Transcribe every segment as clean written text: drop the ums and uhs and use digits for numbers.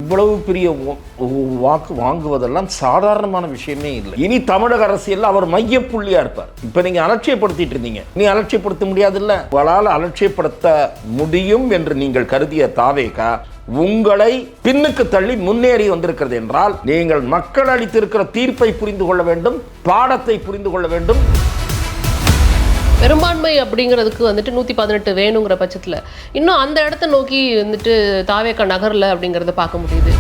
இவ்வளவு பெரிய வாக்கு வாங்குவதெல்லாம் சாதாரணமான விஷயமே இல்லை. இனி தமிழக அரசியல் அவர் மையப்புள்ளியா இருப்பார். இப்ப நீங்க அலட்சியப்படுத்திட்டு இருந்தீங்க, நீ அலட்சியப்படுத்த முடியாதுல்ல. உங்களால் அலட்சியப்படுத்த முடியும் என்று நீங்கள் கருதிய தாவேகா உங்களை பின்னுக்கு தள்ளி முன்னேறி வந்திருக்கிறது என்றால் நீங்கள் மக்கள் அளித்திருக்கிற தீர்ப்பை புரிந்து கொள்ள வேண்டும், பாடத்தை புரிந்து கொள்ள வேண்டும். பெரும்பான்மை அப்படிங்கிறதுக்கு வந்துட்டு 118 வேணுங்கிற பட்சத்தில் இன்னும் அந்த இடத்த நோக்கி வந்துட்டு தாவேகா நகரில் அப்படிங்கிறத பார்க்க முடியுது.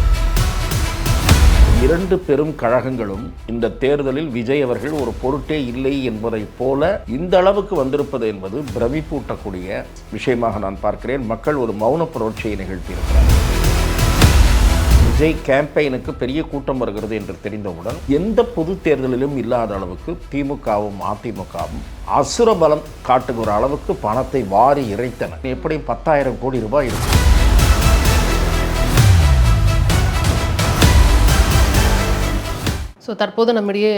இரண்டு பெரும் கழகங்களும் இந்த தேர்தலில் விஜய் அவர்கள் ஒரு பொருட்டே இல்லை என்பதை போல இந்த அளவுக்கு வந்திருப்பது என்பது பிரமிப்பூட்டக்கூடிய விஷயமாக நான் பார்க்கிறேன். மக்கள் ஒரு மௌன புரட்சியை நிகழ்த்தியிருக்கிறார். விஜய் கேம்பெயினுக்கு பெரிய கூட்டம் வருகிறது என்று தெரிந்தவுடன் எந்த பொது தேர்தலிலும் இல்லாத அளவுக்கு திமுகவும் அதிமுகவும் அசுர பலம் காட்டுகிற அளவுக்கு பணத்தை வாரி இறைத்தன. எப்படி 10,000 கோடி ரூபாய் இருக்கு. ஸோ தற்போது நம்மிடையே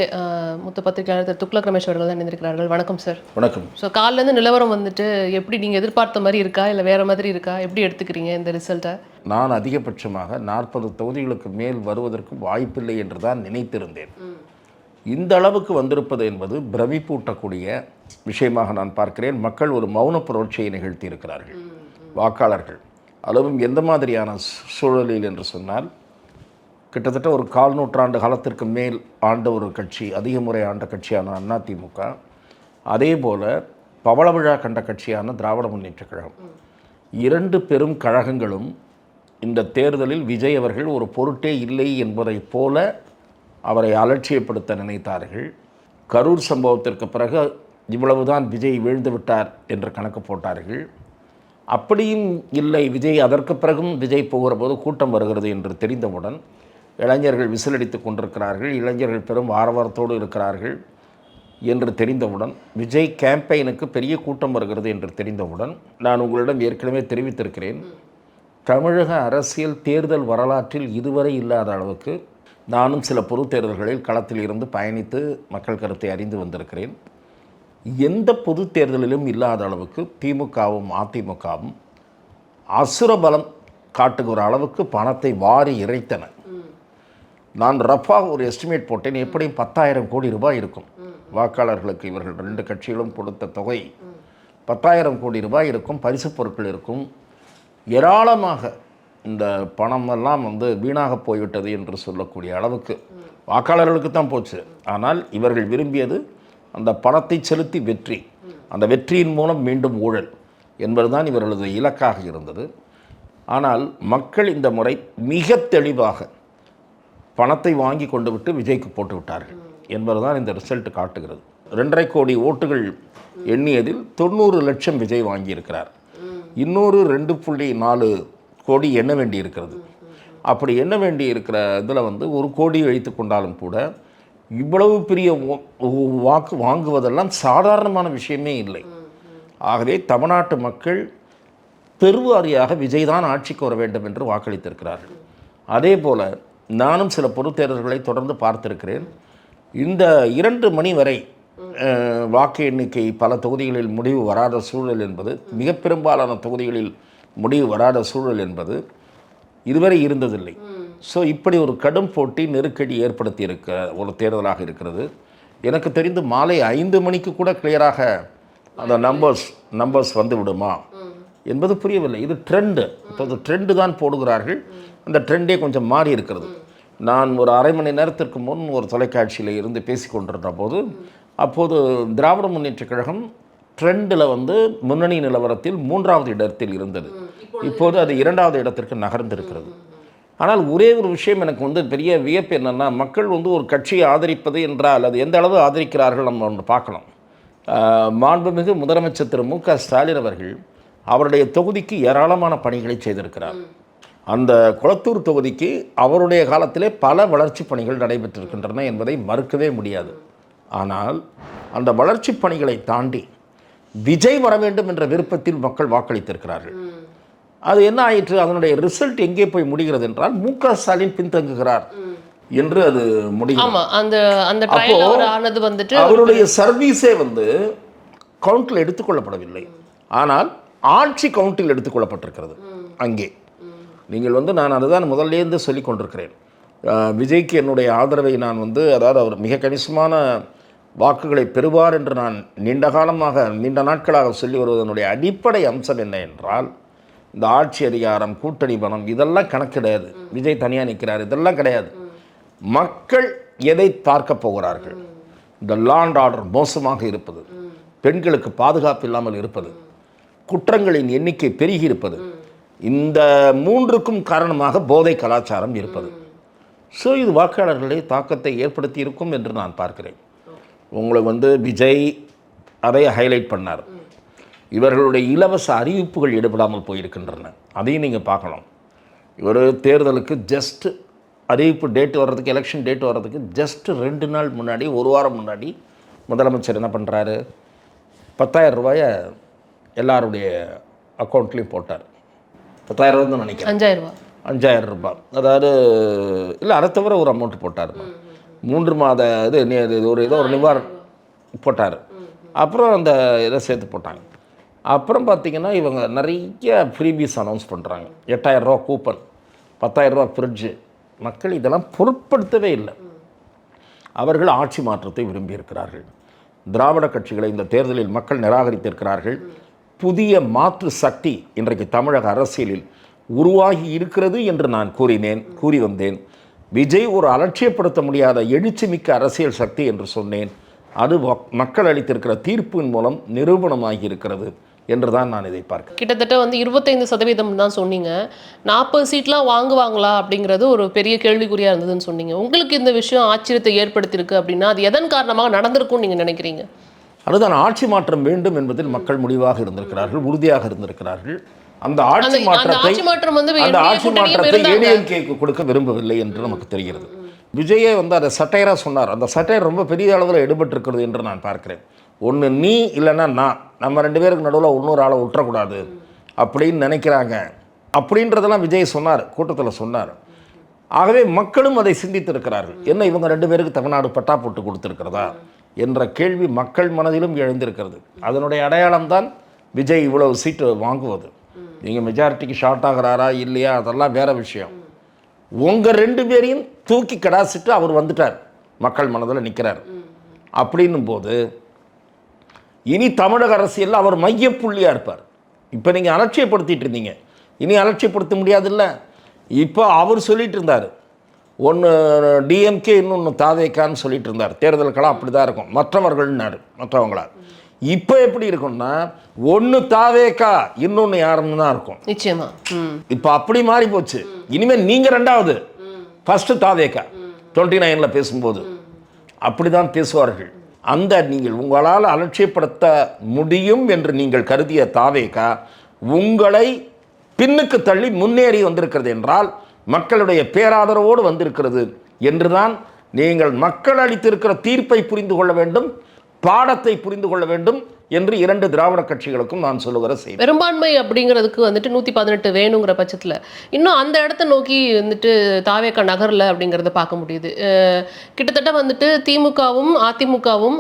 மூத்த பத்திரிகையாளர் திரு துக்ளக் ரமேஷ் அவர்கள் தான் இணைந்திருக்கிறார்கள். வணக்கம் சார். வணக்கம். ஸோ காலிலேருந்து நிலவரம் வந்துட்டு எப்படி நீங்கள் எதிர்பார்த்த மாதிரி இருக்கா இல்லை வேறு மாதிரி இருக்கா, எப்படி எடுத்துக்கிறீங்க இந்த ரிசல்ட்டை? நான் அதிகபட்சமாக 40 தொகுதிகளுக்கு மேல் வருவதற்கு வாய்ப்பில்லை என்று தான் நினைத்திருந்தேன். இந்த அளவுக்கு வந்திருப்பது என்பது பிரமிப்பூட்டக்கூடிய விஷயமாக நான் பார்க்கிறேன். மக்கள் ஒரு மௌன புரட்சியை நிகழ்த்தி இருக்கிறார்கள். வாக்காளர்கள் அதுவும் எந்த மாதிரியான சூழலில் என்று சொன்னால், கிட்டத்தட்ட ஒரு 4 நூற்றாண்டு காலத்திற்கு மேல் ஆண்ட ஒரு கட்சி, அதிக முறை ஆண்ட கட்சியான அதிமுக, அதே போல் பவள விழா கண்ட கட்சியான திராவிட முன்னேற்றக் கழகம், இரண்டு பெரும் கழகங்களும் இந்த தேர்தலில் விஜய் அவர்கள் ஒரு பொருட்டே இல்லை என்பதை போல அவரை அலட்சியப்படுத்த நினைத்தார்கள். கரூர் சம்பவத்திற்கு பிறகு இவ்வளவுதான் விஜய் வீழ்ந்து விட்டார் என்று கணக்கு போட்டார்கள். அப்படியும் இல்லை, விஜய் அதற்கு பிறகும் விஜய் போகிற போது கூட்டம் வருகிறது என்று தெரிந்தவுடன் இளைஞர்கள் விசிலடித்து கொண்டிருக்கிறார்கள், இளைஞர்கள் பெரும் ஆரவாரத்தோடு இருக்கிறார்கள் என்று தெரிந்தவுடன், விஜய் கேம்பெயினுக்கு பெரிய கூட்டம் வருகிறது என்று தெரிந்தவுடன், நான் உங்களிடம் ஏற்கனவே தெரிவித்திருக்கிறேன், தமிழக அரசியல் தேர்தல் வரலாற்றில் இதுவரை இல்லாத அளவுக்கு நானும் சில பொது தேர்தல்களில் களத்தில் இருந்து பயணித்து மக்கள் கருத்தை அறிந்து வந்திருக்கிறேன். எந்த பொது தேர்தலிலும் இல்லாத அளவுக்கு திமுகவும் அதிமுகவும் அசுர பலம் காட்டுகிற அளவுக்கு பணத்தை வாரி இறைத்தன. நான் ரஃபாக ஒரு எஸ்டிமேட் போட்டேன், எப்படியும் 10,000 கோடி ரூபாய் இருக்கும். வாக்காளர்களுக்கு இவர்கள் ரெண்டு கட்சிகளும் கொடுத்த தொகை 10,000 கோடி ரூபாய் இருக்கும். பரிசு பொருட்கள் இருக்கும். ஏராளமாக இந்த பணமெல்லாம் வீணாக போய்விட்டது என்று சொல்லக்கூடிய அளவுக்கு வாக்காளர்களுக்கு தான் போச்சு. ஆனால் இவர்கள் விரும்பியது அந்த பணத்தை செலுத்தி வெற்றி, அந்த வெற்றியின் மூலம் மீண்டும் ஊழல் என்பதுதான் இவர்களது இலக்காக இருந்தது. ஆனால் மக்கள் இந்த முறை மிக தெளிவாக பணத்தை வாங்கி கொண்டு விட்டு விஜய்க்கு போட்டு விட்டார்கள் என்பதுதான் இந்த ரிசல்ட் காட்டுகிறது. 2.5 கோடி ஓட்டுகள் எண்ணியதில் 90 லட்சம் விஜய் வாங்கியிருக்கிறார். இன்னொரு 2.4 கோடி எண்ண வேண்டி இருக்கிறது. அப்படி எண்ண வேண்டி இருக்கிற இதில் 1 கோடி வைத்து கொண்டாலும் கூட இவ்வளவு பெரிய வாக்கு வாங்குவதெல்லாம் சாதாரணமான விஷயமே இல்லை. ஆகவே தமிழ்நாட்டு மக்கள் பெருவாரியாக விஜய் தான் ஆட்சிக்கு வர வேண்டும் என்று வாக்களித்திருக்கிறார்கள். அதே போல் நானும் சில பொது தேர்தல்களை தொடர்ந்து பார்த்திருக்கிறேன். இந்த 2 மணி வரை வாக்கு எண்ணிக்கை பல தொகுதிகளில் முடிவு வராத சூழல் என்பது, மிக பெரும்பாலான தொகுதிகளில் முடிவு வராத சூழல் என்பது இதுவரை இருந்ததில்லை. ஸோ இப்படி ஒரு கடும் போட்டி நெருக்கடி ஏற்படுத்தி இருக்க ஒரு தேர்தலாக இருக்கிறது. எனக்கு தெரிந்து மாலை 5 மணிக்கு கூட கிளியராக அந்த நம்பர்ஸ் வந்து விடுமா என்பது புரியவில்லை. இது ட்ரெண்டு, இப்போது ட்ரெண்டு தான் போடுகிறார்கள். அந்த ட்ரெண்டே கொஞ்சம் மாறி இருக்கிறது. நான் ஒரு அரை மணி நேரத்திற்கு முன் ஒரு தொலைக்காட்சியில் இருந்து பேசி கொண்டிருந்த போது, அப்போது திராவிட முன்னேற்றக் கழகம் ட்ரெண்டில் முன்னணி நிலவரத்தில் 3வது இடத்தில் இருந்தது. இப்போது அது 2வது இடத்திற்கு நகர்ந்திருக்கிறது. ஆனால் ஒரே ஒரு விஷயம் எனக்கு பெரிய வியப்பு என்னென்னா, மக்கள் ஒரு கட்சியை ஆதரிப்பது என்றால் அது எந்த அளவு ஆதரிக்கிறார்கள் நம்ம ஒன்று பார்க்கணும். மாண்புமிகு முதலமைச்சர் திரு மு.க. ஸ்டாலின் அவர்கள் அவருடைய தொகுதிக்கு ஏராளமான பணிகளை செய்திருக்கிறார். அந்த குளத்தூர் தொகுதிக்கு அவருடைய காலத்திலே பல வளர்ச்சி பணிகள் நடைபெற்றிருக்கின்றன என்பதை மறுக்கவே முடியாது. ஆனால் அந்த வளர்ச்சி பணிகளை தாண்டி விஜய் வர வேண்டும் என்ற விருப்பத்தில் மக்கள் வாக்களித்திருக்கிறார்கள். அது என்ன ஆயிற்று, அதனுடைய ரிசல்ட் எங்கே போய் முடிகிறது என்றால் மு.க. ஸ்டாலின் பின்தங்குகிறார் என்று அது முடியும். அவருடைய சர்வீஸே கவுண்டில் எடுத்துக்கொள்ளப்படவில்லை. ஆனால் ஆட்சி கவுண்டில் எடுத்துக்கொள்ளப்பட்டிருக்கிறது. அங்கே நீங்கள் வந்து நான் அதுதான் முதல்லேருந்து சொல்லி கொண்டிருக்கிறேன். விஜய்க்கு என்னுடைய ஆதரவை நான் வந்து அதாவது அவர் மிக கணிசமான வாக்குகளை பெறுவார் என்று நான் நீண்ட நாட்களாக சொல்லி வருவதனுடைய அடிப்படை அம்சம் என்ன என்றால், இந்த ஆட்சி அதிகாரம், கூட்டணி பலம் இதெல்லாம் கணக்கு கிடையாது. விஜய் தனியாக நிற்கிறார், இதெல்லாம் கிடையாது. மக்கள் எதை பார்க்க போகிறார்கள்? இந்த லா அண்ட் ஆர்டர் மோசமாக இருப்பது, பெண்களுக்கு பாதுகாப்பு இல்லாமல் இருப்பது, குற்றங்களின் எண்ணிக்கை பெருகி இருப்பது, இந்த மூன்றுக்கும் காரணமாக போதை கலாச்சாரம் இருப்பது. ஸோ இது வாக்காளர்களை தாக்கத்தை ஏற்படுத்தி இருக்கும் என்று நான் பார்க்கிறேன். உங்களுக்கு வந்து விஜய் அதை ஹைலைட் பண்ணார். இவர்களுடைய இலவச அறிவிப்புகள் ஈடுபடாமல் போயிருக்கின்றன, அதையும் நீங்கள் பார்க்கணும். இவர் தேர்தலுக்கு ஜஸ்ட் அறிவிப்பு டேட் வர்றதுக்கு, எலெக்ஷன் டேட் வர்றதுக்கு ஜஸ்ட்டு 2 நாள் முன்னாடி, 1 வாரம் முன்னாடி முதலமைச்சர் என்ன பண்ணுறாரு, 10,000 ரூபாயை எல்லாருடைய அக்கௌண்ட்லேயும் போட்டார். 10,000 ரூபா தான் நினைக்கிறேன், 5,000 ரூபாய். அதாவது இல்லை, அதை தவிர ஒரு அமௌண்ட் போட்டார். 3 மாத ஒரு நிவாரணம் போட்டார். அப்புறம் அந்த இதை சேர்த்து போட்டாங்க. அப்புறம் பார்த்திங்கன்னா இவங்க நிறைய ஃப்ரீபீஸ் அனௌன்ஸ் பண்ணுறாங்க. 8,000 ரூபா கூப்பன், 10,000 ரூபா ஃப்ரிட்ஜு. மக்கள் இதெல்லாம் பொருட்படுத்தவே இல்லை. அவர்கள் ஆட்சி மாற்றத்தை விரும்பியிருக்கிறார்கள். திராவிட கட்சிகளை இந்த தேர்தலில் மக்கள் நிராகரித்திருக்கிறார்கள். புதிய மாற்று சக்தி இன்றைக்கு தமிழக அரசியலில் உருவாகி இருக்கிறது என்று நான் கூறி வந்தேன். விஜய் ஒரு அலட்சியப்படுத்த முடியாத எழுச்சிமிக்க அரசியல் சக்தி என்று சொன்னேன். அது மக்கள் அளித்திருக்கிற தீர்ப்பின் மூலம் நிரூபணமாகி இருக்கிறது என்று தான் நான் இதை பார்க்கிறேன். கிட்டத்தட்ட வந்து 25% தான் சொன்னீங்க. 40 சீட்லாம் வாங்குவாங்களா அப்படிங்கிறது ஒரு பெரிய கேள்விக்குறியாக இருந்ததுன்னு சொன்னீங்க. உங்களுக்கு இந்த விஷயம் ஆச்சரியத்தை ஏற்படுத்தியிருக்கு அப்படின்னா அது எதன் காரணமாக நடந்திருக்கும்னு நீங்கள் நினைக்கிறீங்க? அதுதான், ஆட்சி மாற்றம் வேண்டும் என்பதில் மக்கள் முடிவாக இருந்திருக்கிறார்கள், உறுதியாக இருந்திருக்கிறார்கள். அந்த ஆட்சி மாற்றத்தை ஏடிஎம்கேக்கு கொடுக்க விரும்பவில்லை என்று நமக்கு தெரிகிறது. விஜயே வந்து அதை சட்டையராக சொன்னார். அந்த சட்டையர் ரொம்ப பெரிய அளவில் எடுபட்டிருக்கிறது என்று நான் பார்க்கிறேன். ஒன்று நீ இல்லைன்னா நான், நம்ம 2 பேருக்கு நடுவில் இன்னொரு ஆளை விட்டுறக்கூடாது அப்படின்னு நினைக்கிறாங்க அப்படின்றதெல்லாம் விஜய் சொன்னார், கூட்டத்தில் சொன்னார். ஆகவே மக்களும் அதை சிந்தித்திருக்கிறார்கள். என்ன இவங்க 2 பேருக்கு தமிழ்நாடு பட்டா போட்டு கொடுத்துருக்கிறதா என்ற கேள்வி மக்கள் மனதிலும் எழுந்திருக்கிறது. அதனுடைய அடையாளம்தான் விஜய் இவ்வளவு சீட்டு வாங்குவது. நீங்கள் மெஜாரிட்டிக்கு ஷார்ட் ஆகிறாரா இல்லையா அதெல்லாம் வேறு விஷயம். உங்கள் 2 பேரையும் தூக்கி கடாசிட்டு அவர் வந்துட்டார், மக்கள் மனதில் நிற்கிறார். அப்படின்னும் போது இனி தமிழக அரசியலில் அவர் மையப்புள்ளியாக இருப்பார். இப்போ நீங்கள் அலட்சியப்படுத்திட்டு இருந்தீங்க, இனி அலட்சியப்படுத்த முடியாதுல்ல. இப்போ அவர் சொல்லிட்டு இருந்தார், ஒன்று டிஎம்கே இன்னொன்று தாவேக்கான்னு சொல்லிட்டு இருந்தார். தேர்தலுக்கெல்லாம் அப்படி தான் இருக்கும், மற்றவங்களா. இப்போ எப்படி இருக்கும்னா ஒன்று தாவேக்கா இன்னொன்று யாருன்னு தான் இருக்கும். நிச்சயமா இப்போ அப்படி மாறி போச்சு. இனிமேல் நீங்கள் 2வது, ஃபஸ்ட்டு தாவேக்கா 29ல் பேசும்போது அப்படி தான் பேசுவார்கள். அந்த நீங்கள் உங்களால் அலட்சியப்படுத்த முடியும் என்று நீங்கள் கருதிய தாவேகா உங்களை பின்னுக்கு தள்ளி முன்னேறி வந்திருக்கிறது என்றால் மக்களுடைய பேராதரவோடு வந்திருக்கிறது என்றுதான் நீங்கள் மக்கள் அளித்திருக்கிற தீர்ப்பை புரிந்து கொள்ள வேண்டும், பாடத்தை புரிந்து கொள்ள வேண்டும் என்று 2 திராவிட கட்சிகளுக்கும் நான் சொல்லுகிற செய்தி. பெரும்பான்மை அப்படிங்கிறதுக்கு வந்துட்டு 118 வேணுங்கிற பட்சத்தில் இன்னும் அந்த இடத்த நோக்கி வந்துட்டு தாவேக்கா நகரில் அப்படிங்கிறத பார்க்க முடியுது. கிட்டத்தட்ட வந்துட்டு திமுகவும் அதிமுகவும்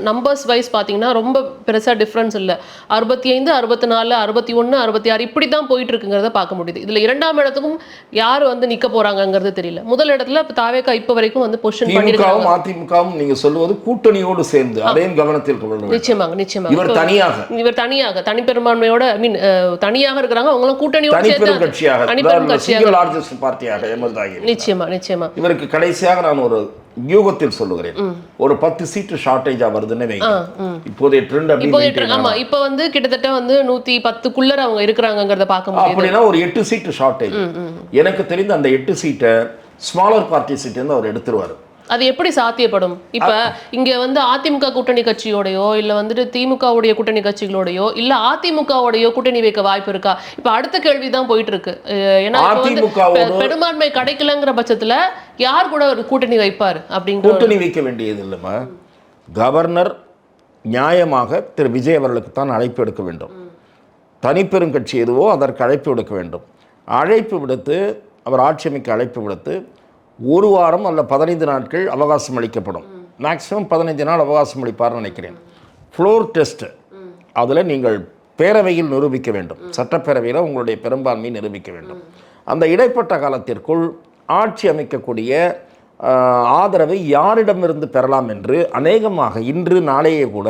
நம்பர்ஸ் வைஸ் பார்த்தீங்கன்னா ரொம்ப பெருசாக டிஃப்ரென்ஸ் இல்லை. 65, 64, 61, 66 இப்படி தான் போயிட்டு இருக்குங்கிறத பார்க்க முடியுது. இதில் 2ஆம் இடத்துக்கும் யார் வந்து நிற்க போகிறாங்கங்கிறது தெரியல. முதல் இடத்துல இப்போ தாவேக்கா இப்போ வரைக்கும் வந்து பொசிஷன் பண்ணியிருக்காங்க. அதிமுகவும் நீங்கள் சொல்லுவது கூட்டணியோடு சேர்ந்து அதையும் கவனத்தில் கொள்ள வேண்டும். நிச்சயமாக இவர் தனியாக தனிப்பெரும்பான்மையோட தனியாக இருக்கிறாங்க. அவங்களும் கூட்டணியோட நிச்சயமா இவருக்கு கடைசியாக நான் ஒரு யூகத்தில் சொல்லுகிறேன், ஒரு 10 சீட்டு ஷார்டேஜா வருதுன்னு இப்போதைய ட்ரெண்ட். ஆமா, இப்போ வந்து கிட்டத்தட்ட வந்து 110க்குள்ள அவங்க இருக்கிறாங்கங்கறத பார்க்க முடியுது. அப்படின்னா ஒரு 8 சீட்டு ஷார்டேஜ். எனக்கு தெரிந்த அந்த 8 சீட்டை ஸ்மாலர் பார்ட்டி சீட்டு அவர் எடுத்துருவாரு. அது எப்படி சாத்தியப்படும்? இப்ப இங்க வந்து அதிமுக கூட்டணி கட்சியோடயோ இல்ல வந்துட்டு திமுகவுடைய கூட்டணி கட்சிகளோடயோ இல்ல அதிமுகவுடைய கூட்டணி வைக்க வாய்ப்பு இருக்கா? இப்ப அடுத்த கேள்விதான் போயிட்டு இருக்கு. ஏன்னா பெரும்பான்மை கிடைக்கலங்கிற பட்சத்துல யார் கூட ஒரு கூட்டணி வைப்பார் அப்படிங்கிற கூட்டணி வைக்க வேண்டியது இல்லைம்மா. கவர்னர் நியாயமாக திரு விஜய் அவர்களுக்கு தான் அழைப்பு எடுக்க வேண்டும். தனிப்பெரும் கட்சி எதுவோ அதற்கு அழைப்பு விடுக்க வேண்டும். அழைப்பு விடுத்து அவர் ஆட்சி அமைக்க அழைப்பு விடுத்து 1 வாரம் அல்ல 15 நாட்கள் அவகாசம் அளிக்கப்படும். மேக்ஸிமம் 15 நாள் அவகாசம் அளிப்பார்னு நினைக்கிறேன். ஃப்ளோர் டெஸ்ட்டு அதில் நீங்கள் பேரவையில் நிரூபிக்க வேண்டும், சட்டப்பேரவையில் உங்களுடைய பெரும்பான்மையை நிரூபிக்க வேண்டும். அந்த இடைப்பட்ட காலத்திற்குள் ஆட்சி அமைக்கக்கூடிய ஆதரவை யாரிடமிருந்து பெறலாம் என்று அநேகமாக இன்று நாளையே கூட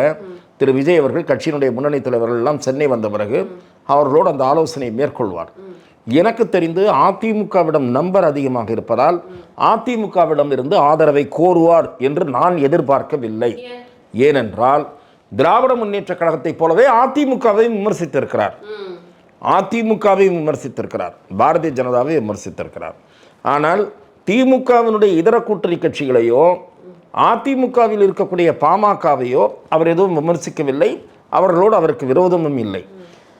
திரு விஜய் அவர்கள் கட்சியினுடைய முன்னணி தலைவர்கள் எல்லாம் சென்னை வந்த பிறகு அவர்களோடு அந்த ஆலோசனையை மேற்கொள்வார். எனக்கு தெரிந்து அதிமுகவிடம் நம்பர் அதிகமாக இருப்பதால் அதிமுகவிடம் இருந்து ஆதரவை கோருவார் என்று நான் எதிர்பார்க்கவில்லை. ஏனென்றால் திராவிட முன்னேற்ற கழகத்தைப் போலவே அதிமுகவை விமர்சித்திருக்கிறார், பாரதிய ஜனதாவை விமர்சித்திருக்கிறார். ஆனால் திமுகவினுடைய இதர கூட்டணி கட்சிகளையோ அதிமுகவில் இருக்கக்கூடிய பாமகவையோ அவர் எதுவும் விமர்சிக்கவில்லை. அவர்களோடு அவருக்கு விரோதமும் இல்லை.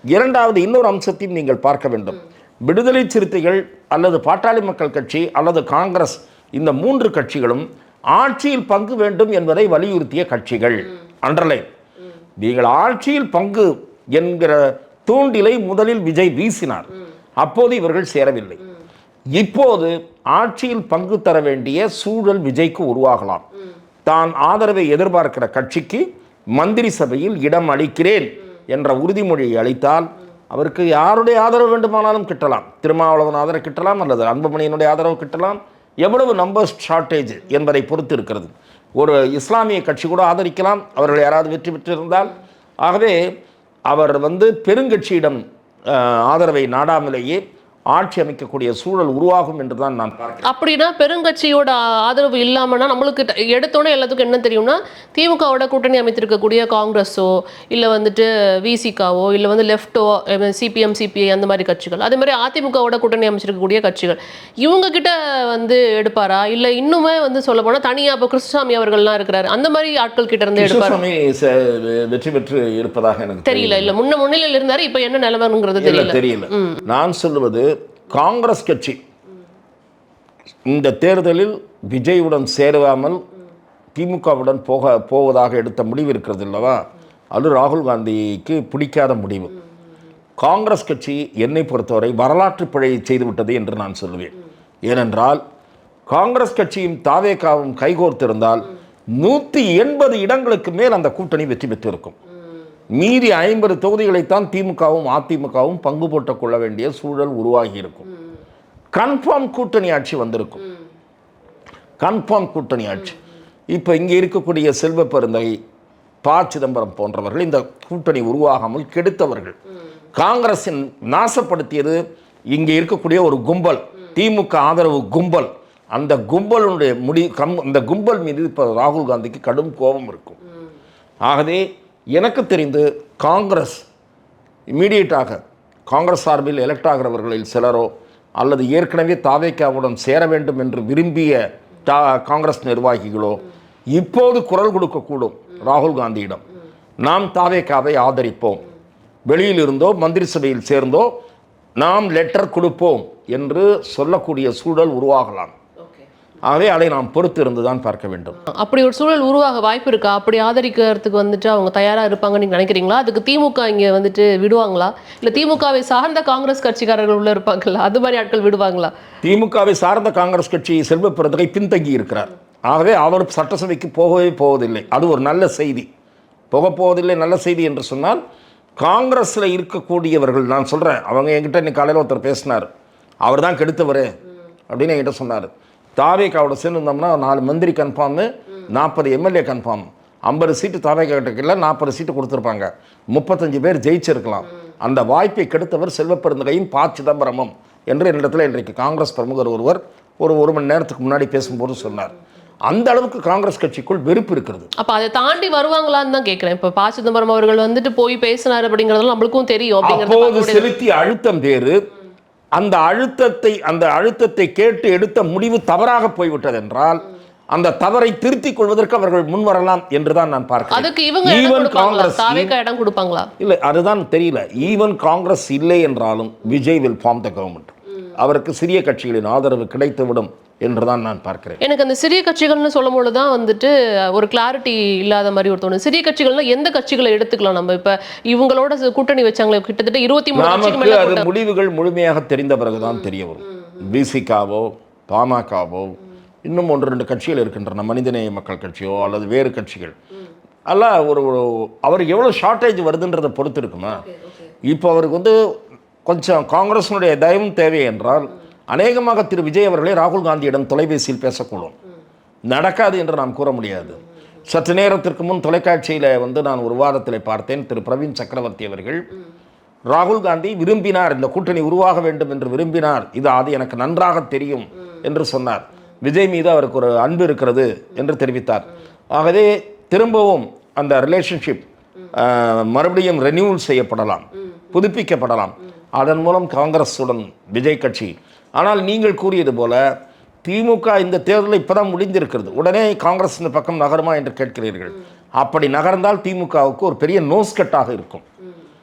இரண்டாவது இன்னொரு அம்சத்தையும் நீங்கள் பார்க்க வேண்டும். விடுதலை சிறுத்தைகள் அல்லது பாட்டாளி மக்கள் கட்சி அல்லது காங்கிரஸ், இந்த 3 கட்சிகளும் ஆட்சியில் பங்கு வேண்டும் என்பதை வலியுறுத்திய கட்சிகள். அண்டர்லைன். நீங்கள் ஆட்சியில் பங்கு என்கிற தூண்டிலை முதலில் விஜய் வீசினார். அப்போது இவர்கள் சேரவில்லை. இப்போது ஆட்சியில் பங்கு தர வேண்டிய சூழல் விஜய்க்கு உருவாகலாம். தான் ஆதரவை எதிர்பார்க்கிற கட்சிக்கு மந்திரி சபையில் இடம் அளிக்கிறேன் என்ற உறுதிமொழியை அளித்தால் அவருக்கு யாருடைய ஆதரவு வேண்டுமானாலும் கிட்டலாம். திருமாவளவன் ஆதரவு கிட்டலாம், அல்லது அன்புமணியினுடைய ஆதரவு கிட்டலாம். எவ்வளவு நம்பர் ஷார்ட்டேஜ் என்பதை பொறுத்து இருக்கிறது. ஒரு இஸ்லாமிய கட்சி கூட ஆதரிக்கலாம், அவர்கள் யாராவது வெற்றி பெற்றிருந்தால். ஆகவே அவர் பெருங்கட்சியிடம் ஆதரவை நாடாமலேயே ஆட்சி அமைக்கக்கூடிய சூழல் உருவாகும் என்று தான் நான் பார்க்கிறேன். அப்படின்னா பெருங்கட்சியோட ஆதரவு இல்லாமனா நம்மளுக்கு எடுத்தோன்னே எல்லாத்துக்கும் என்ன தெரியும்னா, திமுகவோட கூட்டணி அமைத்திருக்கக்கூடிய காங்கிரஸோ இல்லை விசிகாவோ இல்லை லெஃப்டோ சிபிஎம் சிபிஐ அந்த மாதிரி கட்சிகள், அதே மாதிரி அதிமுகவோட கூட்டணி அமைச்சிருக்கக்கூடிய கட்சிகள், இவங்க கிட்ட எடுப்பாரா? இல்லை இன்னுமே சொல்ல போனால் தனியாக இப்போ கிருஷ்ணசாமி அவர்கள்லாம் இருக்கிறாரு, அந்த மாதிரி ஆட்கள் கிட்ட இருந்து எடுப்பாரா? வெற்றி பெற்று இருப்பதாக எனக்கு தெரியல. இல்லை முன்னிலையில் இருந்தாரு, இப்போ என்ன நிலைமைங்கிறது தெரியல. நான் சொல்லுவது, காங்கிரஸ் கட்சி இந்த தேர்தலில் விஜயுடன் சேராமல் திமுகவுடன் போவதாக எடுத்த முடிவு இருக்கிறது அல்லவா, அது ராகுல் காந்திக்கு பிடிக்காத முடிவு. காங்கிரஸ் கட்சி என்னை பொறுத்தவரை வரலாற்று பிழையை செய்துவிட்டது என்று நான் சொல்லுவேன். ஏனென்றால் காங்கிரஸ் கட்சியும் தாவேகாவும் கைகோர்த்திருந்தால் 180 இடங்களுக்கு மேல் அந்த கூட்டணி வெற்றி பெற்றிருக்கும். மீதி 50 தொகுதிகளைத்தான் திமுகவும் அதிமுகவும் பங்கு போட்டுக் கொள்ள வேண்டிய சூழல் உருவாகி இருக்கும். கன்ஃபார்ம் கூட்டணி ஆட்சி வந்திருக்கும். கன்ஃபார்ம் கூட்டணி ஆட்சி. இப்போ இங்கே இருக்கக்கூடிய செல்வ பெருந்தகை, ப. சிதம்பரம் போன்றவர்கள் இந்த கூட்டணி உருவாகாமல் கெடுத்தவர்கள். காங்கிரசின் நாசப்படுத்தியது இங்கே இருக்கக்கூடிய ஒரு கும்பல், திமுக ஆதரவு கும்பல். அந்த கும்பலுடைய அந்த கும்பல் மீது இப்போ ராகுல் காந்திக்கு கடும் கோபம் இருக்கும். ஆகவே எனக்கு தெரிந்து காங்கிரஸ் இமீடியட்டாக காங்கிரஸ் சார்பில் எலெக்ட் ஆகிறவர்களில் சிலரோ அல்லது ஏற்கனவே தாவேகாவுடன் சேர வேண்டும் என்று விரும்பிய காங்கிரஸ் நிர்வாகிகளோ இப்போது குரல் கொடுக்கக்கூடும் ராகுல் காந்தியிடம். நாம் தாவேகாவை ஆதரிப்போம், வெளியில் இருந்தோ மந்திரி சபையில் சேர்ந்தோ நாம் லெட்டர் கொடுப்போம் என்று சொல்லக்கூடிய சூழல் உருவாகலாம். ஆகவே அதை நாம் பொறுத்து இருந்து தான் பார்க்க வேண்டும். அப்படி ஒரு சூழல் உருவாக வாய்ப்பு இருக்கா? அப்படி ஆதரிக்கிறதுக்கு அவங்க தயாராக இருப்பாங்கன்னு நீங்கள் நினைக்கிறீங்களா? அதுக்கு திமுக இங்கே விடுவாங்களா? இல்லை திமுகவை சார்ந்த காங்கிரஸ் கட்சிக்காரர்கள் உள்ள இருப்பாங்களா? அது மாதிரி ஆட்கள் விடுவாங்களா? திமுகவை சார்ந்த காங்கிரஸ் கட்சி செல்வ பெருந்தகை பின்தங்கி இருக்கிறார். ஆகவே அவர் சட்டசபைக்கு போகவே போவதில்லை. அது ஒரு நல்ல செய்தி. போவதில்லை நல்ல செய்தி என்று சொன்னால், காங்கிரஸில் இருக்கக்கூடியவர்கள், நான் சொல்கிறேன், அவங்க என்கிட்ட இன்னைக்கு காலையில் ஒருத்தர் பேசினார், அவர் தான் கெடுத்தவர் அப்படின்னு என்கிட்ட சொன்னார். தாவேகாவோட சேர்ந்துருந்தோம்னா 4 மந்திரி கன்ஃபார்மு, 40 எம்எல்ஏ கன்ஃபார்ம், 50 சீட்டு தாவேகா கிட்ட 40 சீட்டு கொடுத்துருப்பாங்க, 35 பேர் ஜெயிச்சிருக்கலாம். அந்த வாய்ப்பை கெடுத்தவர் செல்வ பெருந்தகையும் ப. சிதம்பரமும் என்று என்னிடத்தில் இன்றைக்கு காங்கிரஸ் பிரமுகர் ஒருவர் ஒரு மணி நேரத்துக்கு முன்னாடி பேசும்போது சொன்னார். அந்த அளவுக்கு காங்கிரஸ் கட்சிக்குள் வெறுப்பு இருக்கிறது. அப்ப அதை தாண்டி வருவாங்களான்னு தான் கேட்கிறேன். இப்ப ப. சிதம்பரம் அவர்கள் போய் பேசினார் அப்படிங்கிறது நம்மளுக்கும் தெரியும். அப்போது செலுத்திய அழுத்தம் வேறு. அந்த அழுத்தத்தை கேட்டு எடுத்த முடிவு தவறாக போய்விட்டது என்றால் அந்த தவறை திருத்திக் கொள்வதற்கு அவர்கள் முன் வரலாம் என்றுதான் நான் பார்க்கிறேன். அதுக்கு ஈவன் காங்கிரஸ் இடம் கொடுப்பாங்களா? இல்லை, அதுதான் தெரியல. ஈவன் காங்கிரஸ் இல்லை என்றாலும் Vijay will form the government. அவருக்கு சிறிய கட்சிகளின் ஆதரவு கிடைத்துவிடும் என்றுதான் நான் பார்க்கிறேன். எனக்கு அந்த சிறிய கட்சிகள்னு சொல்லும் பொழுது தான் ஒரு கிளாரிட்டி இல்லாத மாதிரி ஒரு தோணும். சிறிய கட்சிகள்னா எந்த கட்சிகளை எடுத்துக்கலாம்? நம்ம இப்ப இவங்களோட கூட்டணி வச்சாங்களே, கிட்டத்தட்ட 23 அது முடிவுகள் முழுமையாக தெரிந்த பிறகுதான் தெரிய வரும். விசிகாவோ பாமகவோ இன்னும் 1-2 கட்சிகள் இருக்கின்றன, மனிதநேய மக்கள் கட்சியோ அல்லது வேறு கட்சிகள் அல்ல, அவருக்கு எவ்வளோ ஷார்ட்டேஜ் வருதுன்றதை பொறுத்து இருக்குமா? இப்போ அவருக்கு கொஞ்சம் காங்கிரஸினுடைய தயவும் தேவை என்றால் அநேகமாக திரு விஜய் அவர்களே ராகுல் காந்தியிடம் தொலைபேசியில் பேசக்கூடும். நடக்காது என்று நாம் கூற முடியாது. சற்று நேரத்திற்கு முன் தொலைக்காட்சியில் நான் ஒரு விவாதத்தில் பார்த்தேன். திரு பிரவீன் சக்கரவர்த்தி அவர்கள் ராகுல் காந்தி விரும்பினார், இந்த கூட்டணி உருவாக வேண்டும் என்று விரும்பினார், அது எனக்கு நன்றாக தெரியும் என்று சொன்னார். விஜய் மீது அவருக்கு ஒரு அன்பு இருக்கிறது என்று தெரிவித்தார். ஆகவே திரும்பவும் அந்த ரிலேஷன்ஷிப் மறுபடியும் ரெனியூவல் செய்யப்படலாம், புதுப்பிக்கப்படலாம். அதன் மூலம் காங்கிரஸுடன் விஜய் கட்சி. ஆனால் நீங்கள் கூறியது போல திமுக இந்த தேர்தலில் இப்போதான் முடிந்திருக்கிறது, உடனே காங்கிரஸ் இந்த பக்கம் நகருமா என்று கேட்கிறீர்கள். அப்படி நகர்ந்தால் திமுகவுக்கு ஒரு பெரிய நோஸ்கட்டாக இருக்கும்.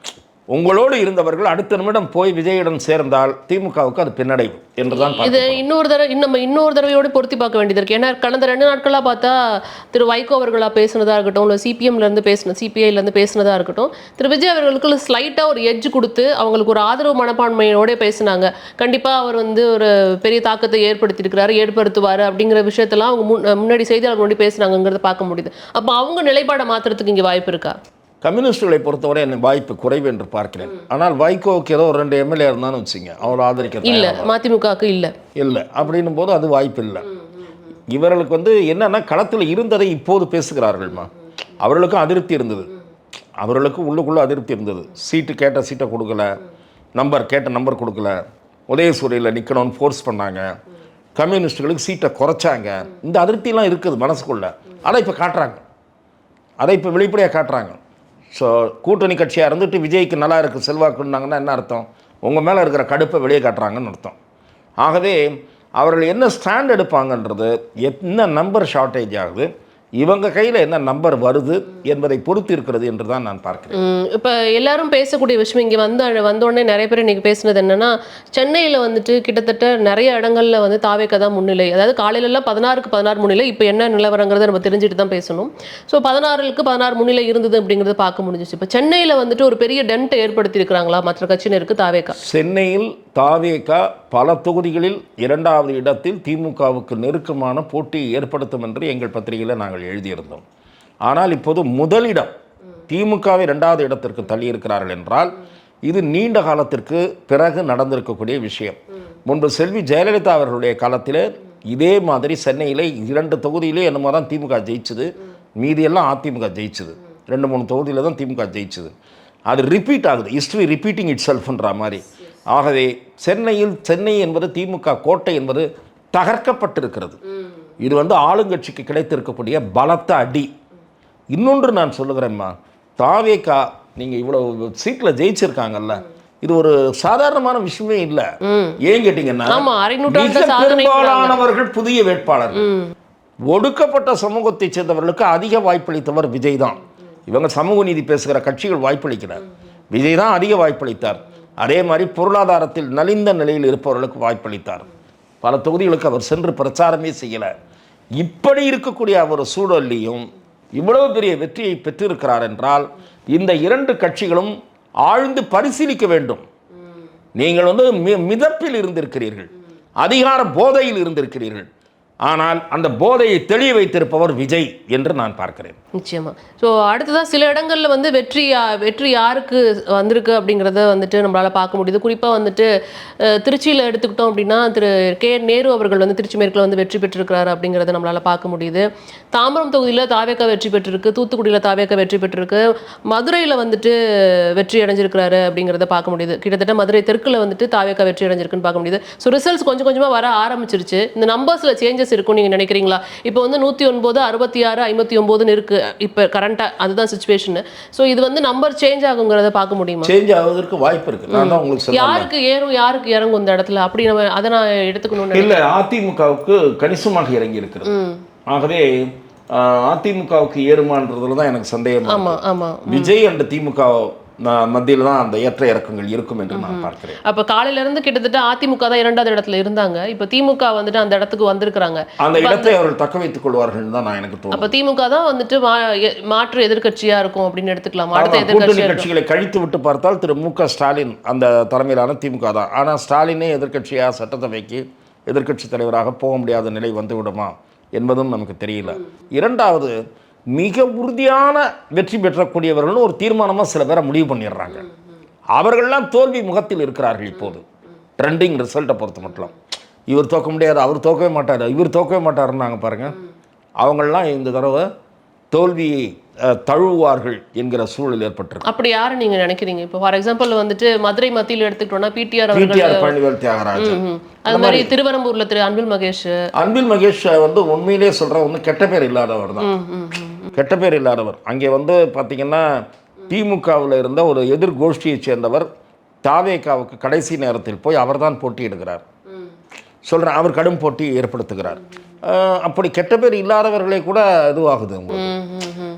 உங்களோடு இருந்தவர்கள் அடுத்த நிமிடம் போய் விஜயுடன் சேர்ந்தால் திமுகவுக்கு அது பின்னடைவு என்றுதான். இது இன்னொரு தடவையோடு பொருத்தி பார்க்க வேண்டியது இருக்கு. ஏன்னா கடந்த 2 நாட்களாக பார்த்தா திரு வைகோ அவர்களாக பேசினதா இருக்கட்டும், இல்லை சிபிஐலேருந்து பேசினதா இருக்கட்டும், திரு விஜய் அவர்களுக்கு ஸ்லைட்டாக ஒரு எட்ஜ் கொடுத்து அவங்களுக்கு ஒரு ஆதரவு மனப்பான்மையோட பேசினாங்க. கண்டிப்பாக அவர் ஒரு பெரிய தாக்கத்தை ஏற்படுத்துவார் அப்படிங்கிற விஷயத்தெல்லாம் அவங்க முன்னாடி செய்தியாளர் முன்னாடி பேசினாங்கிறத பார்க்க முடியுது. அப்போ அவங்க நிலைப்பாடை மாற்றுறதுக்கு இங்கே வாய்ப்பு இருக்கா? கம்யூனிஸ்டுகளை பொறுத்தவரை என்ன வாய்ப்பு குறைவு என்று பார்க்கிறேன். ஆனால் வைகோவுக்கு ஏதோ ஒரு 2 எம்எல்ஏ இருந்தான்னு வச்சுங்க, அவர் ஆதரிக்க இல்லை, மதிமுகவுக்கு இல்லை அப்படின்னும் போது அது வாய்ப்பு இல்லை. இவர்களுக்கு என்னன்னா களத்தில் இருந்ததை இப்போது பேசுகிறார்கள்மா. அவர்களுக்கும் அதிருப்தி இருந்தது, அவர்களுக்கு உள்ளுக்குள்ளே அதிருப்தி இருந்தது. கேட்ட சீட்டை கொடுக்கல, கேட்ட நம்பர் கொடுக்கல, உதயசூரியில் நிற்கணும்னு ஃபோர்ஸ் பண்ணாங்க, கம்யூனிஸ்டுகளுக்கு சீட்டை குறைச்சாங்க. இந்த அதிருப்தியெல்லாம் இருக்குது மனசுக்குள்ள. அதை இப்போ காட்டுறாங்க, அதை இப்போ வெளிப்படையாக காட்டுறாங்க. ஸோ கூட்டணி கட்சியாக இருந்துட்டு விஜய்க்கு நல்லா இருக்குது செல்வாக்குன்னாங்கன்னா என்ன அர்த்தம்? உங்கள் மேலே இருக்கிற கடுப்பை வெளியே காட்டுறாங்கன்னு அர்த்தம். ஆகவே அவர்கள் என்ன ஸ்டாண்ட் எடுப்பாங்கன்றது, என்ன நம்பர் ஷார்ட்டேஜ் ஆகுது, இவங்க கையில் என்ன நம்பர் வருது என்பதை பொறுத்து இருக்கிறது என்று தான் நான் பார்க்கிறேன். இப்போ எல்லாரும் பேசக்கூடிய விஷயம் இங்கே வந்தோடனே நிறைய பேர் இன்றைக்கி பேசுனது என்னென்னா, சென்னையில் கிட்டத்தட்ட நிறைய இடங்களில் தாவேக்கா தான் முன்னிலை. அதாவது காலையிலலாம் 16க்கு 16 முன்னிலை. இப்போ என்ன நிலவரங்கிறத நம்ம தெரிஞ்சுட்டு தான் பேசணும். ஸோ 16க்கு 16 முன்னிலை இருந்தது அப்படிங்கிறத பார்க்க முடிஞ்சிச்சு. இப்போ சென்னையில் ஒரு பெரிய டென்ட் ஏற்படுத்தியிருக்கிறாங்களா மற்ற கட்சியினருக்கு தாவேக்கா? சென்னையில் தாவேக்கா பல தொகுதிகளில் 2வது இடத்தில் திமுகவுக்கு நெருக்கமான போட்டி ஏற்படுத்தும் என்று எங்கள் பத்திரிகையில் நாங்கள் எழுதியிருந்தோம். ஆனால் இப்போது முதலிடம் திமுகவை 2வது இடத்திற்கு தள்ளியிருக்கிறார்கள் என்றால் இது நீண்ட காலத்திற்கு பிறகு நடந்திருக்கக்கூடிய விஷயம். முன்பு செல்வி ஜெயலலிதா அவர்களுடைய காலத்தில் இதே மாதிரி சென்னையில் 2 தொகுதியிலே என்னமோ தான் திமுக ஜெயிச்சது, மீதியெல்லாம் அதிமுக ஜெயிச்சது. 2-3 தொகுதியில் தான் திமுக ஜெயிச்சது. அது ரிப்பீட் ஆகுது, ஹிஸ்ட்ரி ரிப்பீட்டிங் இட் செல்ஃப்ன்ற மாதிரி. ஆகவே சென்னை என்பது திமுக கோட்டை என்பது தகர்க்கப்பட்டிருக்கிறது. இது ஆளுங்கட்சிக்கு கிடைத்திருக்கக்கூடிய பலத்த அடி. இன்னொன்று நான் சொல்லுகிறேன்மா, தாவேக்கா நீங்கள் இவ்வளோ சீட்டில் ஜெயிச்சிருக்காங்கல்ல, இது ஒரு சாதாரணமான விஷயமே இல்லை. ஏன் கேட்டீங்கன்னா பெரும்பாலானவர்கள் புதிய வேட்பாளர்கள், ஒடுக்கப்பட்ட சமூகத்தை சேர்ந்தவர்களுக்கு அதிக வாய்ப்பளித்தவர் விஜய் தான். இவங்க சமூக நீதி பேசுகிற கட்சிகள் வாய்ப்பளிக்கிறார், விஜய் தான் அதிக வாய்ப்பளித்தார். அதே மாதிரி பொருளாதாரத்தில் நலிந்த நிலையில் இருப்பவர்களுக்கு வாய்ப்பளித்தார். பல தொகுதிகளுக்கு அவர் சென்று பிரச்சாரமே செய்யலை. இப்படி இருக்கக்கூடிய அவர் சூழலையும் இவ்வளவு பெரிய வெற்றியை பெற்றிருக்கிறார் என்றால் இந்த 2 கட்சிகளும் ஆழ்ந்து பரிசீலிக்க வேண்டும். நீங்கள் மிதப்பில் இருந்திருக்கிறீர்கள், அதிகார போதையில் இருந்திருக்கிறீர்கள். ஆனால் அந்த போதையை தெளிய வைத்திருப்பவர் விஜய் என்று நான் பார்க்கிறேன். நிச்சயமா. ஸோ அடுத்ததான் சில இடங்களில் வெற்றி யாருக்கு வந்திருக்கு அப்படிங்கிறத நம்மளால் பார்க்க முடியுது. குறிப்பாக திருச்சியில் எடுத்துக்கிட்டோம் அப்படின்னா திரு கே நேரு அவர்கள் திருச்சி மேற்கில் வெற்றி பெற்றிருக்கிறாரு அப்படிங்கிறத நம்மளால் பார்க்க முடியுது. தாம்பரம் தொகுதியில் தாவேக்கா வெற்றி பெற்றிருக்கு, தூத்துக்குடியில் தாவேக்கா வெற்றி பெற்றிருக்கு, மதுரையில் வெற்றி அடைஞ்சிருக்கிறாரு அப்படிங்கிறத பார்க்க முடியுது. கிட்டத்தட்ட மதுரை தெற்கில் தாவேக்கா வெற்றி அடைஞ்சிருக்குன்னு பார்க்க முடியுது. ஸோ ரிசல்ட்ஸ் கொஞ்சம் கொஞ்சமாக வர ஆரம்பிச்சிருச்சு. இந்த நம்பர்ஸில் சேஞ்சஸ் இருக்கும் நீங்க நினைக்கிறீங்களா? இப்போ 109, 66, 59 இருக்கு இப்போ கரண்டா, அதுதான் சிச்சுவேஷன். சோ இது நம்பர் சேஞ்ச் ஆகுங்கிறத பார்க்க முடியுமா? சேஞ்ச் ஆவதற்கு வாய்ப்பு இருக்கு. நான் தான் உங்களுக்கு சொல்றேன், யாருக்கு ஏறும் யாருக்கு இறங்கும் இந்த இடத்துல அப்படி அதை நான் எடுத்துக்கணும். இல்ல, அதிமுகவுக்கு கணிசமாக இறங்கி இருக்கிறது. ஆகவே அதிமுகவுக்கு ஏறுமான்றதுல தான் எனக்கு சந்தேகம். ஆமா ஆமா, விஜய் அண்ட் திமுக மத்தியில் தான் அந்த ஏற்ற இறக்கங்கள் இருக்கும் என்று நான் பார்க்கிறேன். அப்ப காலையில இருந்து கிட்டத்தட்ட அதிமுக தான் 2வது இடத்துல இருந்தாங்க. இப்ப திமுக அந்த இடத்துக்கு வந்திருக்காங்க. அந்த இடத்தை அவர்கள் தக்க வைத்துக் கொள்வார்கள் தான் நான் எனக்கு தோணும். அப்ப திமுக தான் மாற்று எதிர்க்கட்சியா இருக்கும் அப்படின்னு எடுத்துக்கலாம். அடுத்த கூட்டணி கட்சிகளை கழித்து விட்டு பார்த்தால் திரு மு.க. ஸ்டாலின் அந்த தலைமையிலான திமுக தான். ஆனா ஸ்டாலினே எதிர்க்கட்சியா சட்டசபைக்கு எதிர்க்கட்சி தலைவராக போக முடியாத நிலை வந்து விடுமா என்பதும் நமக்கு தெரியல. 2வது, மிக உறுதியான வெற்றி பெற்றக்கூடியவர்கள் ஒரு தீர்மானமாக சில பேரை முடிவு பண்ணிடுறாங்க. அவர்கள்லாம் தோல்வி முகத்தில் இருக்கிறார்கள் இப்போது ட்ரெண்டிங் ரிசல்ட்டை பொறுத்த மட்டும். இவர் தோக்க முடியாது, அவர் தோக்கவே மாட்டார், இவர் தோக்கவே மாட்டாருன்னாங்க பாருங்கள். அவங்களாம் இந்த தடவை தோல்வியை தழுவுவார்கள் என்கிற சூழல் ஏற்பட்டிருக்கு. அப்படி யாரு நீங்க நினைக்கிறீங்க? இப்போ ஃபார் எக்ஸாம்பிள் வந்துட்டு மதுரை மத்தியில் எடுத்துக்கிட்டோம்னா பிடிஆர் பழனிவேல் தியாகராஜன், அது மாதிரி திருவரம்பூர்ல திரு அன்பில் மகேஷ் வந்து உண்மையிலே சொல்ற ஒன்றும் கெட்ட பேர் இல்லாதவர் தான். கெட்ட பேர் இல்லாதவர். அங்கே வந்து பார்த்தீங்கன்னா திமுகவில் இருந்த ஒரு எதிர் கோஷ்டியை சேர்ந்தவர் தாவேகாவுக்கு கடைசி நேரத்தில் போய் அவர்தான் போட்டியிடுகிறார். சொல்கிறேன், அவர் கடும் போட்டி ஏற்படுத்துகிறார். அப்படி கெட்ட பேர் இல்லாதவர்களே கூட இதுவாகுது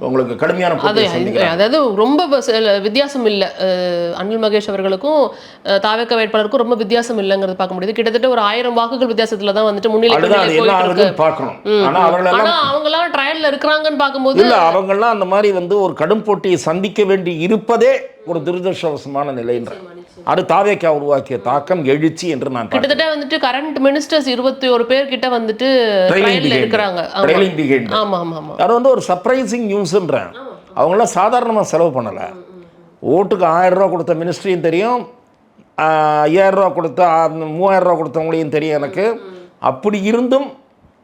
உங்களுக்கு கடுமையான போட்டி. அதாவது ரொம்ப வித்தியாசம் இல்லை அன்பில் மகேஷ் அவர்களுக்கும் தாவேகா வேட்பாளருக்கும் ரொம்ப வித்தியாசம் இல்லைங்கிறது பார்க்க முடியுது. கிட்டத்தட்ட ஒரு 1000 வாக்குகள் வித்தியாசத்துல தான் வந்துட்டு முன்னிலை பார்க்கணும். ஆனா அவங்கெல்லாம் ட்ரையல்ல இருக்கிறாங்கன்னு பார்க்கும்போது இல்ல, அவங்கெல்லாம் அந்த மாதிரி வந்து ஒரு கடும் போட்டியை சந்திக்க வேண்டி இருப்பதே ஒரு துரதிருஷ்டவசமான நிலைன்ற அது தாவேகா உருவாக்கிய தாக்கம் எழுச்சி என்று நான் கிட்டத்தட்ட வந்துட்டு கரண்ட் மினிஸ்டர்ஸ் 21 பேர் கிட்ட வந்துட்டு ட்ரையல்ல இருக்காங்க. ஆமா ஆமா ஆமா. அது வந்து ஒரு சர்ப்ரைசிங் நியூஸ்ன்றேன். அவங்களாம் சாதாரணமாக செலவு பண்ணலை. ஓட்டுக்கு 1000 ரூபா கொடுத்த மினிஸ்ட்ரியும் தெரியும், 5000 ரூபா கொடுத்த 3000 ரூபா கொடுத்தவங்களையும் தெரியும் எனக்கு. அப்படி இருந்தும்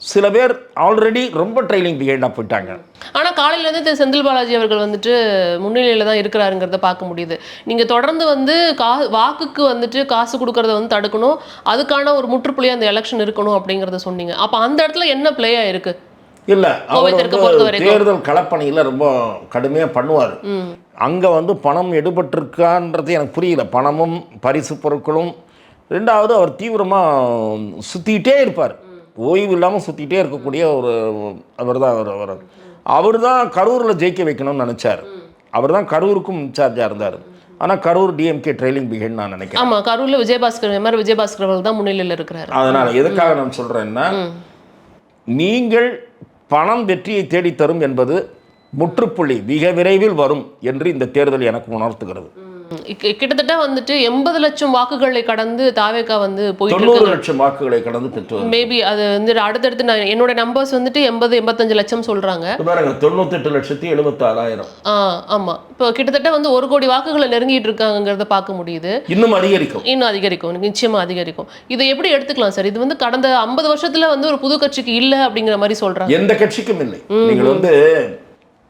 சில பேர் ஆல்ரெடி ரொம்ப ட்ரைலிங் பிஹைண்டாக போயிட்டாங்க. ஆனால் காலையிலேருந்து திரு செந்தில் பாலாஜி அவர்கள் வந்துட்டு முன்னிலையில் தான் இருக்கிறாருங்கிறத பார்க்க முடியுது. நீங்கள் தொடர்ந்து வந்து வாக்குக்கு வந்துட்டு காசு கொடுக்கறத வந்து தடுக்கணும், அதுக்கான ஒரு முற்றுப்புள்ளியாக அந்த எலெக்ஷன் இருக்கணும் அப்படிங்கிறத சொன்னீங்க. அப்போ அந்த இடத்துல என்ன பிளே ஆயிருக்கு? இல்லை, அவர் தேர்தல் களப்பணியில் ரொம்ப கடுமையாக பண்ணுவார். அங்கே வந்து பணம் எடுபட்டிருக்கான்றது எனக்கு புரியல. பணமும் பரிசு பொருட்களும். ரெண்டாவது அவர் தீவிரமாக சுற்றிக்கிட்டே இருப்பார், ஓய்வு இல்லாமல் சுற்றிக்கிட்டே இருக்கக்கூடிய ஒரு அவர் தான் கரூரில் ஜெயிக்க வைக்கணும்னு நினச்சார். அவர் தான் கரூருக்கும் இன்சார்ஜாக இருந்தார். ஆனால் கரூர் டிஎம்கே ட்ரைலிங் பிஹைண்ட் நான் நினைக்கிறேன். ஆமாம், கரூரில் விஜயபாஸ்கர் அவர்கள் தான் முன்னிலையில் இருக்கிறார். அதனால் எதுக்காக நான் சொல்கிறேன்னா, நீங்கள் பணம் வெற்றியை தேடித்தரும் என்பது முற்றுப்புள்ளி மிக விரைவில் வரும் என்று இந்த தேர்தல் எனக்கு உணர்த்துகிறது. கிட்டத்தட்ட வந்துட்டு 80 லட்சம் வாக்குகளை கடந்து தாவேகா வந்து போயிட்டு 90 லட்சம் வாக்குகளை கடந்து பெற்று மேபி அது வந்து அடுத்தடுத்து என்னோட நம்பர்ஸ் வந்துட்டு 80-85 லட்சம் சொல்றாங்க. 98,76,000. ஆமா, இப்போ கிட்டத்தட்ட வந்து 1 கோடி வாக்குகளை நெருங்கிட்டு இருக்காங்கிறத பார்க்க முடியுது. இன்னும் அதிகரிக்கும், நிச்சயமா அதிகரிக்கும். இதை எப்படி எடுத்துக்கலாம் சார்? இது வந்து கடந்த 50 வருஷத்துல வந்து ஒரு புது கட்சிக்கு இல்ல அப்படிங்கிற மாதிரி சொல்றாங்க. எந்த கட்சிக்கும் இல்லை. நீங்கள் வந்து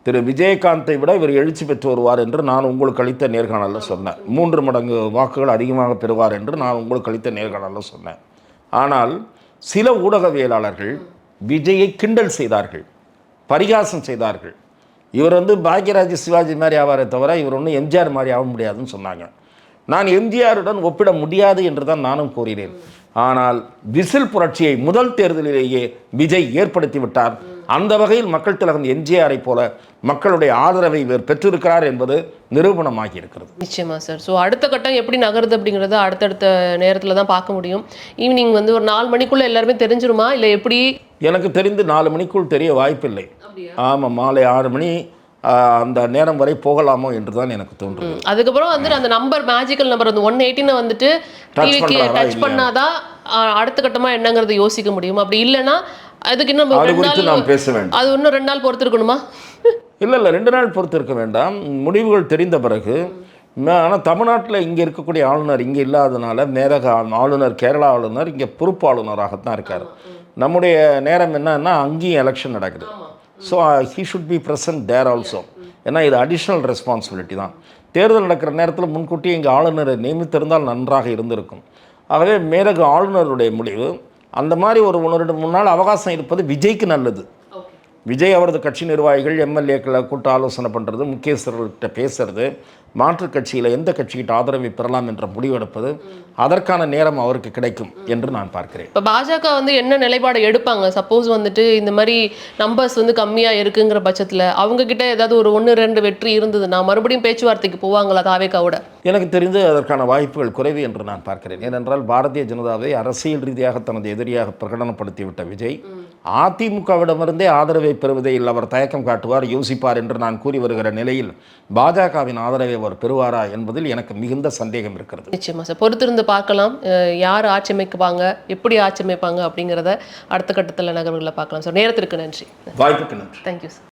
திரு விஜயகாந்தை விட இவர் எழுச்சி பெற்று வருவார் என்று நான் உங்களுக்கு அளித்த நேர்காணலில் சொன்னேன். 3 மடங்கு வாக்குகள் அதிகமாக பெறுவார் என்று நான் உங்களுக்கு அளித்த நேர்காணலில் சொன்னேன். ஆனால் சில ஊடகவியலாளர்கள் விஜயை கிண்டல் செய்தார்கள், பரிகாசம் செய்தார்கள். இவர் வந்து பாக்யராஜ் சிவாஜி மாதிரி ஆவாரே தவிர இவர் ஒன்றும் எம்ஜிஆர் மாதிரி ஆக முடியாதுன்னு சொன்னாங்க. நான் எம்ஜிஆருடன் ஒப்பிட முடியாது என்று தான் நானும் கூறினேன். ஆனால் விசில் புரட்சியை முதல் தேர்தலிலேயே விஜய் ஏற்படுத்தி விட்டார். அந்த வகையில் மக்கள் திலகம் எம்ஜிஆரை போல மக்களுடைய ஆதரவை இவர் பெற்றிருக்கிறார் என்பது நிரூபணமாகி இருக்கிறது. நிச்சயமா சார். ஸோ அடுத்த கட்டம் எப்படி நகருது அப்படிங்கிறத அடுத்தடுத்த நேரத்தில் தான் பார்க்க முடியும். ஈவினிங் வந்து ஒரு 4 மணிக்குள்ளே எல்லாருமே தெரிஞ்சிருமா இல்லை எப்படி? எனக்கு தெரிந்து 4 மணிக்குள் தெரிய வாய்ப்பில்லை. ஆமாம், மாலை 6 மணி அந்த நேரம் வரை போகலாமோ என்று தான் எனக்கு தோன்றுது. அதுக்கப்புறம் வந்துட்டு அந்த நம்பர் மேஜிக்கல் நம்பர் வந்து 118 வந்துட்டு டிவிக்கு டச் பண்ணாதான் அடுத்த கட்டமாக என்னங்கிறத யோசிக்க முடியும். அப்படி இல்லைன்னா அதுக்கு இன்னும் 2 நாள் நான் பேச வேண்டும். அது இன்னும் 2 நாள் பொறுத்து இருக்கணுமா? இல்லை 2 நாள் பொறுத்து இருக்க வேண்டாம். முடிவுகள் தெரிந்த பிறகு. ஆனால் தமிழ்நாட்டில் இங்கே இருக்கக்கூடிய ஆளுநர் இங்கே இல்லாதனால மேதக ஆளுநர், கேரளா ஆளுநர் இங்கே பொறுப்பு ஆளுநராகத்தான் இருக்கார். நம்முடைய நேரம் என்னன்னா அங்கேயும் எலெக்ஷன் நடக்குது. So he should be present there also. ஏன்னா இது அடிஷ்னல் ரெஸ்பான்சிபிலிட்டி தான். தேர்தல் நடக்கிற நேரத்தில் முன்கூட்டியே இங்கே ஆளுநரை நியமித்திருந்தால் நன்றாக இருந்திருக்கும். ஆகவே மேதக ஆளுநருடைய முடிவு அந்த மாதிரி ஒரு 1-2-3 நாள் அவகாசம் இருப்பது விஜய்க்கு நல்லது. விஜய் அவரது கட்சி நிர்வாகிகள் எம்எல்ஏக்களை கூட்ட ஆலோசனை பண்ணுறது, முக்கியஸ்தர்கள்கிட்ட பேசுறது, மாற்றுக் கட்சியில் எந்த கட்சிகிட்ட ஆதரவை பெறலாம் என்ற முடிவெடுப்பது, அதற்கான நேரம் அவருக்கு கிடைக்கும் என்று நான் பார்க்கிறேன். இப்போ பாஜக வந்து என்ன நிலைப்பாடு எடுப்பாங்க? சப்போஸ் வந்துட்டு இந்த மாதிரி நம்பர்ஸ் வந்து கம்மியாக இருக்குங்கிற பட்சத்தில் அவங்க கிட்ட ஏதாவது ஒரு 1-2 வெற்றி இருந்ததுன்னா மறுபடியும் பேச்சுவார்த்தைக்கு போவாங்களா தாவேகாவோட? எனக்கு தெரிந்து அதற்கான வாய்ப்புகள் குறைவு என்று நான் பார்க்கிறேன். ஏனென்றால் பாரதிய ஜனதாவை அரசியல் ரீதியாக தனது எதிரியாக பிரகடனப்படுத்திவிட்ட விஜய் அதிமுகவிடமிருந்தே ஆதரவை பெறுவதில் அவர் தயக்கம் காட்டுவார், யோசிப்பார் என்று நான் கூறி வருகிற நிலையில் பாஜகவின் ஆதரவை அவர் பெறுவாரா என்பதில் எனக்கு மிகுந்த சந்தேகம் இருக்கிறது. நிச்சயமா சார், பொறுத்திருந்து பார்க்கலாம். யார் ஆட்சி அமைக்குவாங்க, எப்படி ஆட்சி அமைப்பாங்க அப்படிங்கிறத அடுத்த கட்டத்தில் நகர்வுகளில் பார்க்கலாம் சார். நேரத்திற்கு நன்றி. வாய்ப்புக்கு நன்றி. Thank you sir.